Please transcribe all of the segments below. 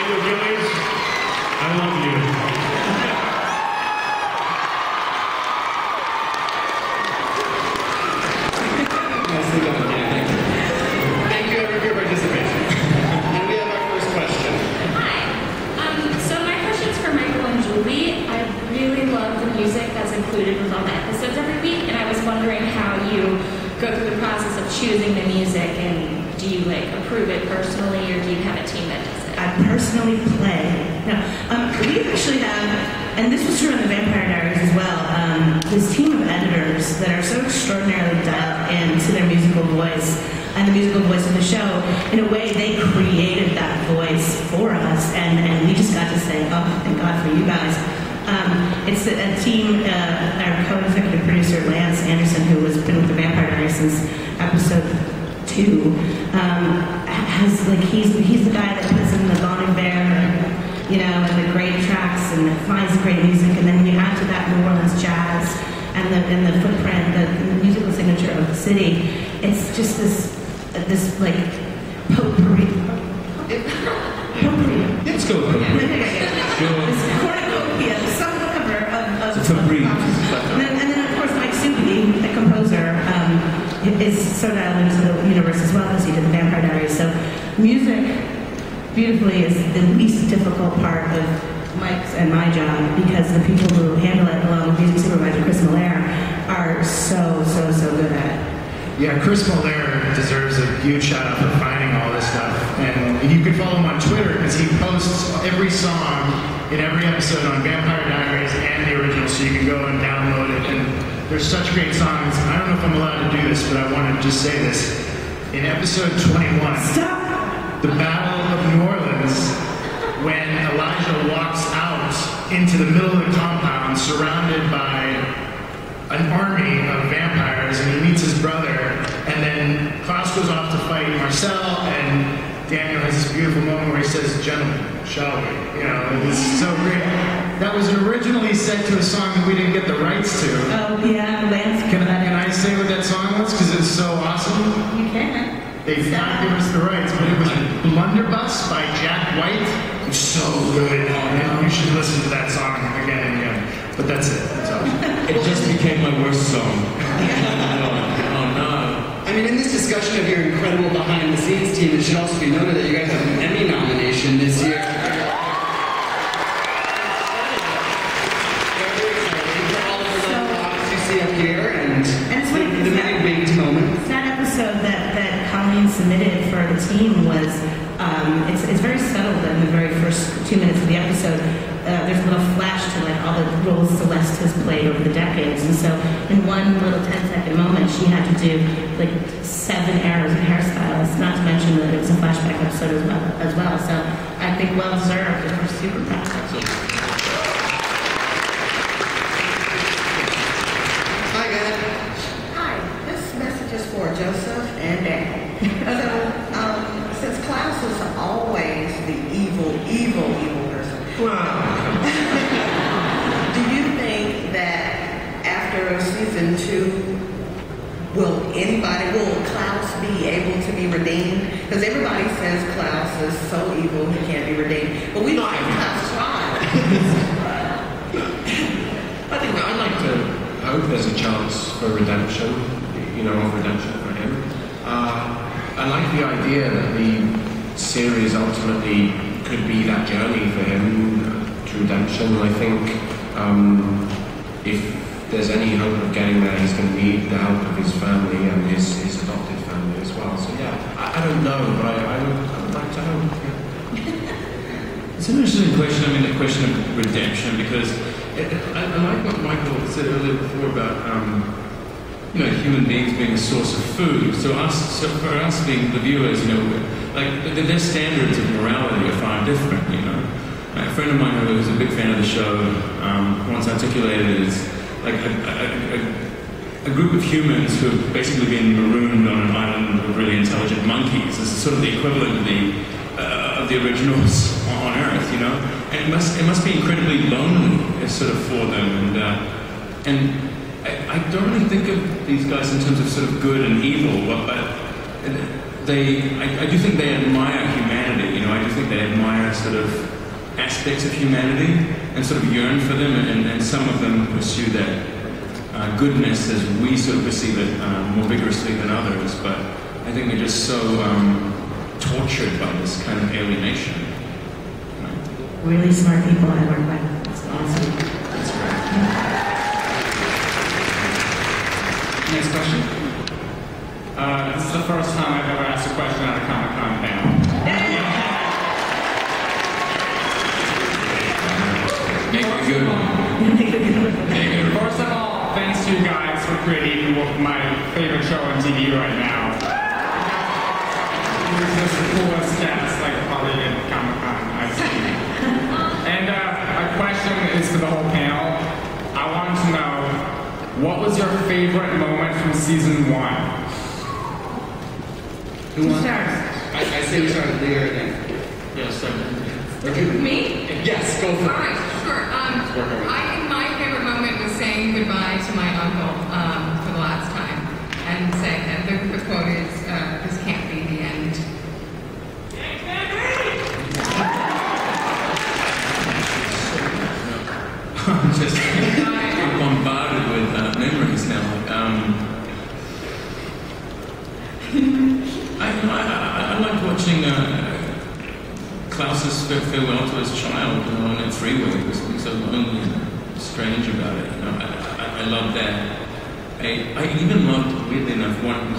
Daniel Gillies, I love you. Nicely done, Dan. Thank you. Thank you everyone for your participation. And we have our first question. Hi. So my question's for Michael and Julie. I really love the music that's included with all the episodes every week, and I was wondering how you go through the process of choosing the music, and do you like approve it personally, or do you have a team that does it? I personally play. No, we actually have, and this was true in the Vampire Diaries as well, this team of editors that are so extraordinarily dialed into their musical voice and the musical voice of the show. In a way, they created that voice for us, and we just got to say, oh, thank God for you guys. It's a team, our co-executive producer, Lance Anderson, who has been with the Vampire Diaries since episode 2, has, like, he's the guy that puts in the Bon Iver, you know, and the great tracks, and finds great music, and then when you add to that New Orleans jazz, and the footprint, the musical signature of the city, it's just this like, potpourri. Potpourri. Let's go with potpourri. This cornucopia, some cover of potpourri. And then, of course, Mike Subi, the composer, is so dialed into the universe as well as he did the Vampire Diaries. So music, beautifully, is the least difficult part of Mike's and my job, because the people who handle it, along with music supervisor Chris Miller, are so good at it. Yeah, Chris Miller deserves a huge shout out for finding all this stuff. And you can follow him on Twitter, because he posts every song in every episode on Vampire Diaries and the original, so you can go and download it. And there's such great songs. I don't know if I'm allowed to do this, but I want to just say this. In episode 21, the Battle of New Orleans, when Elijah walks out into the middle of the compound surrounded by an army of vampires, and he meets his brother, and then Klaus goes off to fight Marcel, and Daniel has this beautiful moment where he says, "Gentlemen, shall we?" You know, it's so great. That was originally set to a song that we didn't get the rights to. Oh, yeah, Lance. Can I say what that song was? Because it's so awesome. You can. They did not give us the rights, but it was Blunderbuss by Jack White. It's so good, and you should listen to that song again and again. But that's it. That's all. It just became my worst song. Oh no. I mean, in this discussion of your incredible behind-the-scenes team, it should also be noted that you guys have an Emmy nomination this year. The many big moments. That episode that Colleen submitted for the team was, it's very subtle in the very first 2 minutes of the episode. There's a little flash to like all the roles Celeste has played over the decades, and so in one little 10-second moment, she had to do like 7 eras of hairstyles. Not to mention that it was a flashback episode as well. So I think well deserved, and we're super proud of you. Hi, guys. Hi, this message is for Joseph and Dan. So, since Klaus is always the evil person, do you think that after season 2, will Klaus be able to be redeemed? Because everybody says Klaus is so evil he can't be redeemed. But we don't have Klaus try. I think I'd like to hope there's a chance for redemption, of redemption for him. I like the idea that the series ultimately could be that journey for him to redemption. I think if there's any hope of getting there, he's going to need the help of his family and his adopted family as well. So yeah, I don't know, but I would like to hope. Yeah. It's an interesting question. I mean, the question of redemption, because I like what Michael said earlier before about human beings being a source of food. So for us being the viewers, like their standards of morality are far different. A friend of mine who was a big fan of the show once articulated it as like a group of humans who have basically been marooned on an island of really intelligent monkeys. This is sort of the equivalent of the originals on Earth, And it must be incredibly lonely, sort of for them. And I don't really think of these guys in terms of sort of good and evil, but I do think they admire humanity. I do think they admire sort of aspects of humanity and sort of yearn for them, and some of them pursue that goodness as we sort of perceive it more vigorously than others. But I think they're just so tortured by this kind of alienation. Really smart people I work with. It's awesome. That's great. Next question. This is the first time I've ever asked a question at a Comic-Con panel. Make it a good one. First of all, thanks to you guys for creating my favorite show on TV right now. You're just the coolest cast, like probably in Comic-Con I've seen. And a question is for the whole panel. I wanted to know, what was your favorite moment from season 1? Who starts? I say we start with Leah again. Yes, Me? Yes, go for it. All right, sure. I think my favorite moment was saying goodbye to my uncle for the last time, and saying that the quote is, "This can't be the end." I'm just bombarded with memories now. I liked watching Klaus's farewell to his child, on that freeway. There was something so lonely and strange about it. I loved that. I even loved, weirdly enough,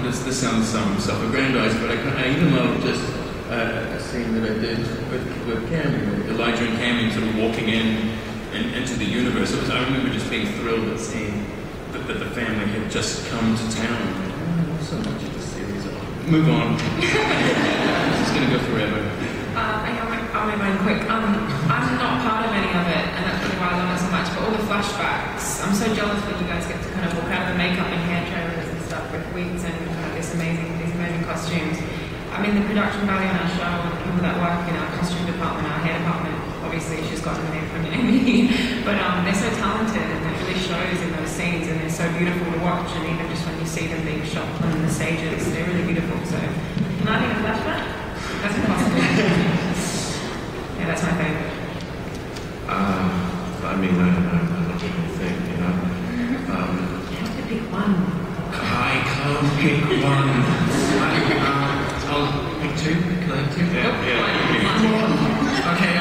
this sounds self-aggrandized, but I even loved just a scene that I did with Cammy, Elijah and Cammy sort of walking into the universe. I remember just being thrilled at seeing that the family had just come to town. So much of the series. Move on. It's just going to go forever. I'll make mine quick. I'm not part of any of it, and that's really why I love it so much. But all the flashbacks, I'm so jealous when you guys get to kind of walk out of the makeup and hair trailers and stuff with wigs and kind of these amazing costumes. I mean, the production value on our show and the people that work in our costume department, our hair department, obviously she's gotten the name from me, but they're so talented, and it really shows in those scenes, and they're so beautiful to watch, and even just when you see them being shot on the stages, they're really beautiful. So, can I make a flashback? That's impossible. Yeah, that's my favorite. I mean, I love the whole thing, you know. You have to pick one. I can't pick one. I'll pick two. Can I have two? Okay,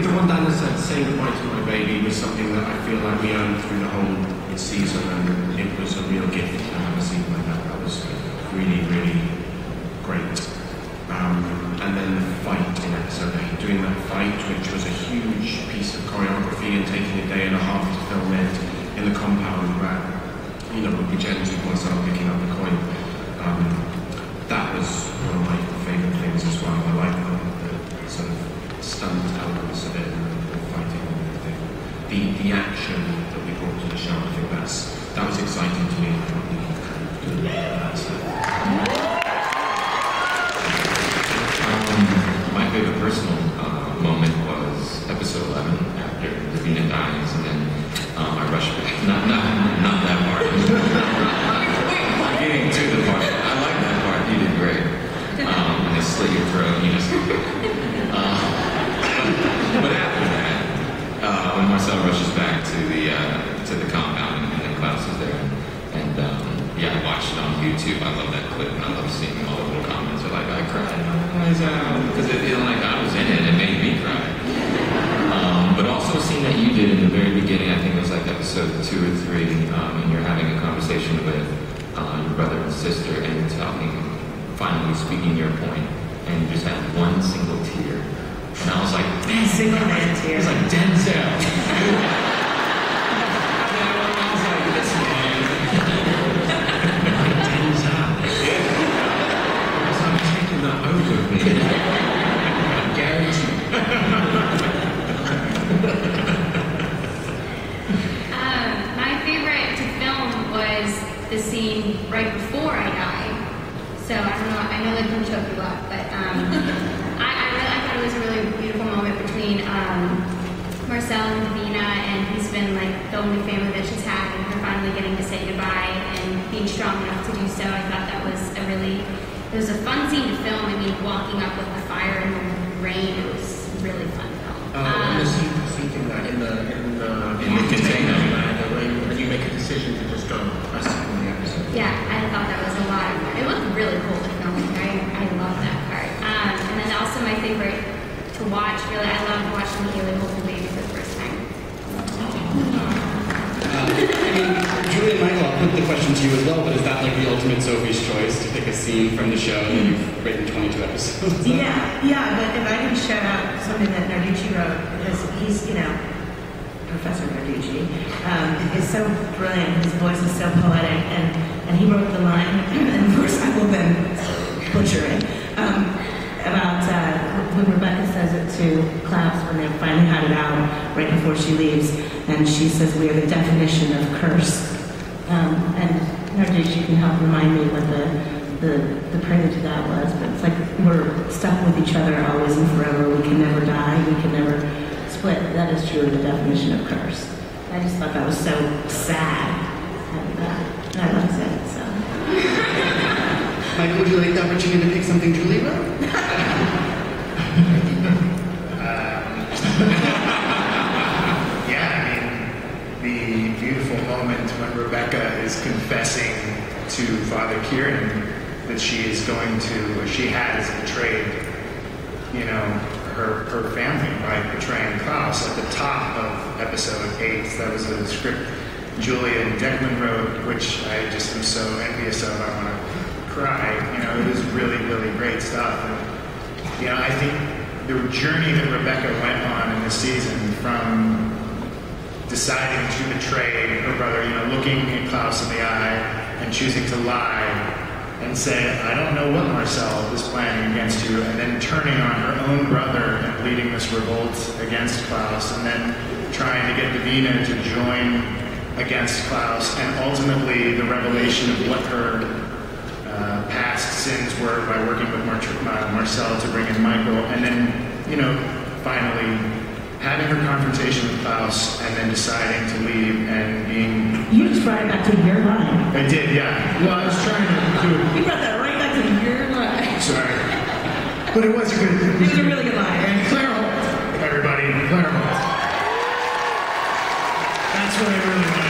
the one Dana said, saying goodbye to my baby, was something that I feel like we earned through the whole season, and it was a real gift to have a scene like that. That was really, really great. And then the fight in episode 8, doing that fight, which was a huge piece of choreography and taking a day and a half to film it in the compound where, you know, which ends with myself picking up the coin. That was one of my favourite things as well. I like the sort of stunt elements of it and the fighting and everything. The action that we brought to the show, I think that was exciting to me. My favorite personal moment was episode 11 after Davina dies, and then I rushed back. Not that part. I'm getting to the part. I like that part. You did great. And they slit your throat. You just. But after that, when Marcel rushes back to the compound and then Klaus is there, and yeah, I watched it on YouTube. I love that clip, and I love seeing all the little comments. They're like, I cried. Because it feeling like I was in it, it made me cry. But also a scene that you did in the very beginning, I think it was like episode 2 or 3, and you're having a conversation with your brother and sister, and you're talking, finally speaking your point, and you just had one single tear. And I was like, man, Single man tear. It was like Denzel. And I was like, this man. Denzel. I'm taking that over me. I guarantee. My favorite to film was the scene right before I died. So I don't know, I know that can choke you up, but I thought it was a really beautiful moment between Marcel and Davina, and he's been like the only family that she's had, and her finally getting to say goodbye and being strong enough to do so. I thought that was a really It was a fun scene to film. I mean, walking up with the fire and the rain, it was really fun to film. And the seating that in the container, when you make a decision to just go press it in the episode. Yeah, I thought that was a lot of fun. It looked really cool to film. I love that part. And then also my favorite to watch, really, I loved watching Haley hold the baby for the first time. Julie and Michael, I'll put the question to you as well, but is that like the ultimate Sophie's choice to pick a scene from the show that you've written 22 episodes? Yeah, but if I can shout out something that Narducci wrote, because he's, Professor Narducci, is so brilliant, his voice is so poetic, and he wrote the line, and of course I will then butcher it, about when Rebecca says it to Klaus when they finally had it out right before she leaves, and she says, "We are the definition of curse." And Narducci can help remind me what the prelude to that was, but it's like we're stuck with each other always and forever. We can never die. We can never split. That is truly the definition of curse. I just thought that was so sad, and I liked it. So. Michael, would you like the opportunity to pick something Julie wrote? The beautiful moment when Rebecca is confessing to Father Kieran that she has betrayed, her family by betraying Klaus at the top of episode 8. That was a script Julia and Declan wrote, which I just am so envious of. I want to cry. It was really, really great stuff. And, I think the journey that Rebecca went on in this season from deciding to betray her brother, looking at Klaus in the eye and choosing to lie and say, "I don't know what Marcel is planning against you," and then turning on her own brother and leading this revolt against Klaus, and then trying to get Davina to join against Klaus, and ultimately the revelation of what her past sins were by working with Marcel to bring in Michael, and then, finally having her confrontation with Klaus and then deciding to leave and being... You just brought it back to your line. I did, yeah. Well, I was trying to do it. You brought that right back to your line. Sorry. But it was a good... It was a really good line. And Claire Holt, everybody, Claire Holt. That's what I really wanted.